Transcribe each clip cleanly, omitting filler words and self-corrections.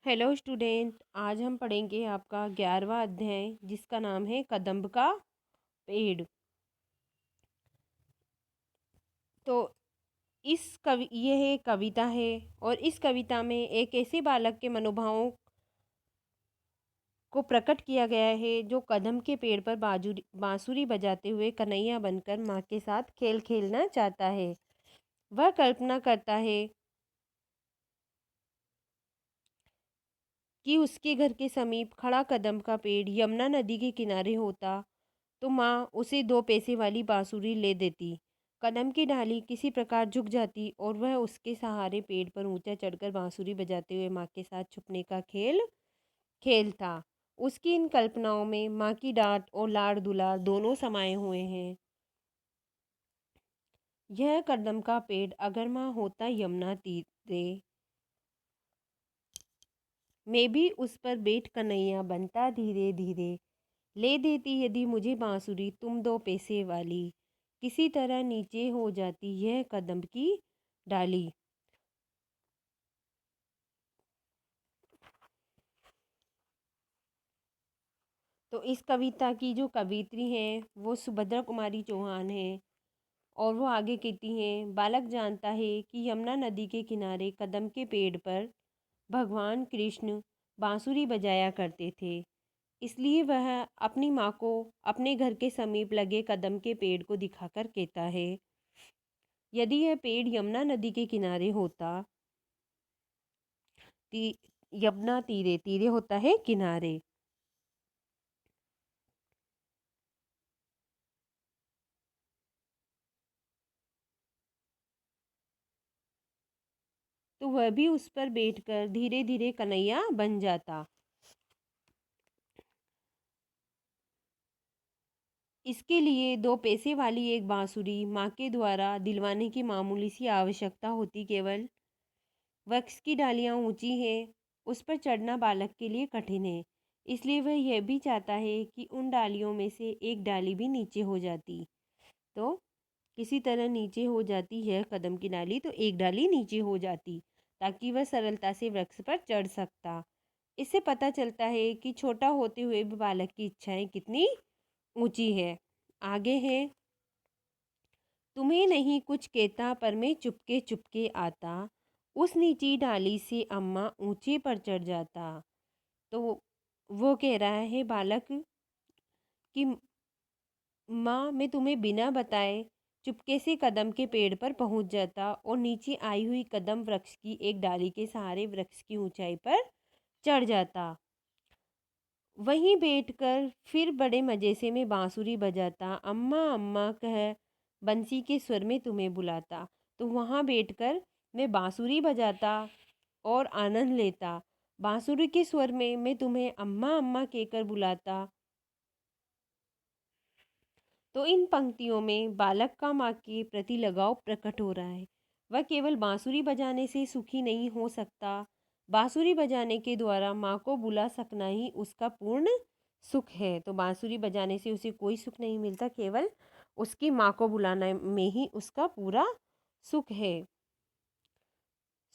Hello student, आज हम पढ़ेंगे आपका 11वां अध्याय जिसका नाम है कदम्ब का पेड़। तो यह एक कविता है और इस कविता में एक ऐसे बालक के मनोभावों को प्रकट किया गया है जो कदम्ब के पेड़ पर बांसुरी बजाते हुए कन्हैया बनकर माँ के साथ खेल खेलना चाहता है। वह कल्पना करता है कि उसके घर के समीप खड़ा कदम्ब का पेड़ यमुना नदी के किनारे होता तो माँ उसे 2 पैसे वाली बांसुरी ले देती। कदम की डाली किसी प्रकार झुक जाती और वह उसके सहारे पेड़ पर ऊंचा चढ़कर बांसुरी बजाते हुए माँ के साथ छुपने का खेल खेलता। उसकी इन कल्पनाओं में माँ की डांट और लाड़ दुलार दोनों समाये हुए हैं। यह कदम का पेड़ अगर माँ होता यमुना तीरे, मैं भी उस पर बैठ कन्हैया बनता धीरे धीरे, ले देती यदि मुझे बांसुरी तुम 2 पैसे वाली, किसी तरह नीचे हो जाती यह कदम की डाली। तो इस कविता की जो कवित्री हैं वो सुभद्रा कुमारी चौहान है और वो आगे कहती हैं, बालक जानता है कि यमुना नदी के किनारे कदम के पेड़ पर भगवान कृष्ण बांसुरी बजाया करते थे। इसलिए वह अपनी माँ को अपने घर के समीप लगे कदम के पेड़ को दिखाकर कहता है, यदि यह पेड़ यमुना नदी के किनारे होता, ती, यमुना तीरे, तीरे होता है किनारे, तो वह भी उस पर बैठकर धीरे धीरे कन्हैया बन जाता। इसके लिए 2 पैसे वाली एक बांसुरी माँ के द्वारा दिलवाने की मामूली सी आवश्यकता होती। केवल वृक्ष की डालियाँ ऊंची हैं, उस पर चढ़ना बालक के लिए कठिन है। इसलिए वह यह भी चाहता है कि उन डालियों में से एक डाली भी नीचे हो जाती, तो किसी तरह नीचे हो जाती है कदम की डाली, तो एक डाली नीचे हो जाती ताकि वह सरलता से वृक्ष पर चढ़ सकता। इससे पता चलता है कि छोटा होते हुए भी बालक की इच्छाएं कितनी ऊंची है। आगे है, तुम्हें नहीं कुछ कहता पर मैं चुपके चुपके आता, उस नीची डाली से अम्मा ऊंचे पर चढ़ जाता। तो वो कह रहा है बालक कि माँ मैं तुम्हें बिना बताए चुपके से कदम के पेड़ पर पहुंच जाता और नीचे आई हुई कदम वृक्ष की एक डाली के सहारे वृक्ष की ऊंचाई पर चढ़ जाता। वहीं बैठकर फिर बड़े मज़े से मैं बांसुरी बजाता, अम्मा अम्मा कह बंसी के स्वर में तुम्हें बुलाता। तो वहाँ बैठकर मैं बांसुरी बजाता और आनंद लेता। बांसुरी के स्वर में मैं तुम्हें अम्मा अम्मा कहकर बुलाता। तो इन पंक्तियों में बालक का माँ के प्रति लगाव प्रकट हो रहा है। वह केवल बांसुरी बजाने से सुखी नहीं हो सकता, बांसुरी बजाने के द्वारा माँ को बुला सकना ही उसका पूर्ण सुख है। तो बांसुरी बजाने से उसे कोई सुख नहीं मिलता, केवल उसकी माँ को बुलाने में ही उसका पूरा सुख है।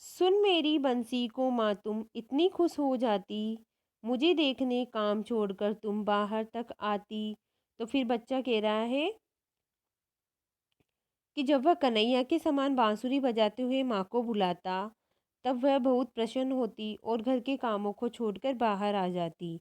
सुन मेरी बंसी को माँ तुम इतनी खुश हो जाती, मुझे देखने काम छोड़कर तुम बाहर तक आती। तो फिर बच्चा कह रहा है कि जब वह कन्हैया के समान बांसुरी बजाते हुए माँ को बुलाता, तब वह बहुत प्रसन्न होती और घर के कामों को छोड़कर बाहर आ जाती।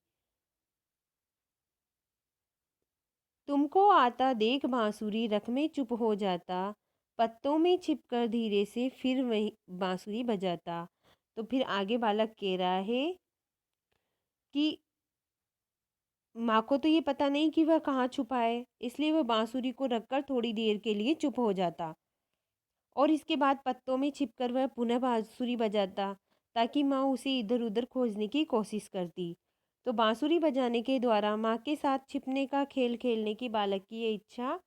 तुमको आता देख बांसुरी रख में चुप हो जाता, पत्तों में छिपकर धीरे से फिर वही बांसुरी बजाता। तो फिर आगे बालक कह रहा है कि माँ को तो ये पता नहीं कि वह कहाँ छुपा है, इसलिए वह बांसुरी को रखकर थोड़ी देर के लिए चुप हो जाता और इसके बाद पत्तों में छिपकर वह पुनः बांसुरी बजाता ताकि माँ उसे इधर उधर खोजने की कोशिश करती। तो बांसुरी बजाने के द्वारा माँ के साथ छिपने का खेल खेलने की बालक की ये इच्छा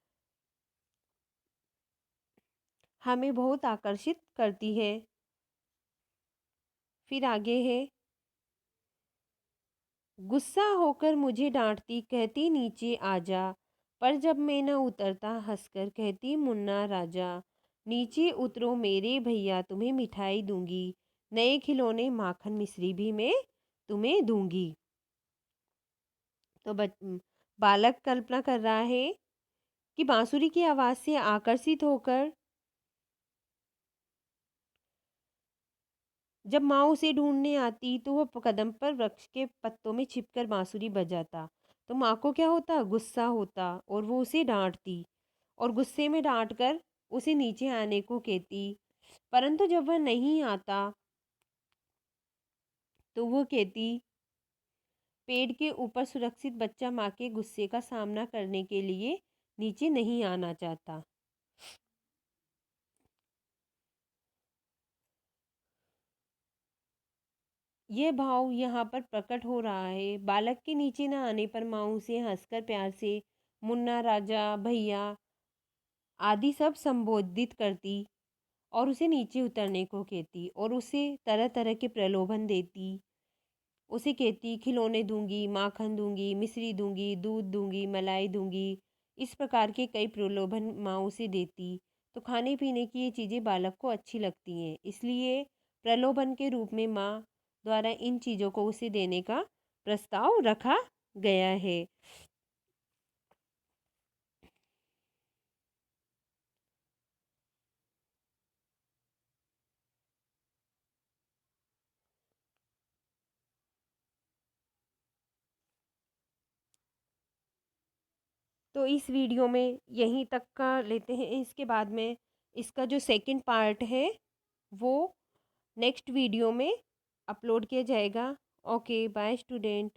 हमें बहुत आकर्षित करती है। फिर आगे है, गुस्सा होकर मुझे डांटती कहती नीचे आजा, पर जब मैं न उतरता हंसकर कहती मुन्ना राजा, नीचे उतरो मेरे भैया तुम्हें मिठाई दूंगी, नए खिलौने माखन मिश्री भी मैं तुम्हें दूंगी। तो बालक कल्पना कर रहा है कि बांसुरी की आवाज़ से आकर्षित होकर जब माँ उसे ढूंढने आती तो वह कदम पर वृक्ष के पत्तों में छिपकर बांसुरी बजाता। तो माँ को क्या होता, गुस्सा होता और वो उसे डांटती और गुस्से में डांट कर उसे नीचे आने को कहती। परंतु जब वह नहीं आता तो वो कहती, पेड़ के ऊपर सुरक्षित बच्चा माँ के गुस्से का सामना करने के लिए नीचे नहीं आना चाहता। ये भाव यहाँ पर प्रकट हो रहा है। बालक के नीचे न आने पर माँ उसे हंसकर प्यार से मुन्ना, राजा, भैया आदि सब संबोधित करती और उसे नीचे उतरने को कहती और उसे तरह तरह के प्रलोभन देती। उसे कहती, खिलौने दूंगी, माखन दूंगी, मिश्री दूंगी, दूध दूंगी, मलाई दूंगी। इस प्रकार के कई प्रलोभन माँ उसे देती। तो खाने पीने की ये चीज़ें बालक को अच्छी लगती हैं, इसलिए प्रलोभन के रूप में माँ द्वारा इन चीज़ों को उसे देने का प्रस्ताव रखा गया है। तो इस वीडियो में यहीं तक का लेते हैं। इसके बाद में इसका जो सेकंड पार्ट है वो नेक्स्ट वीडियो में अपलोड किया जाएगा। Okay, bye student.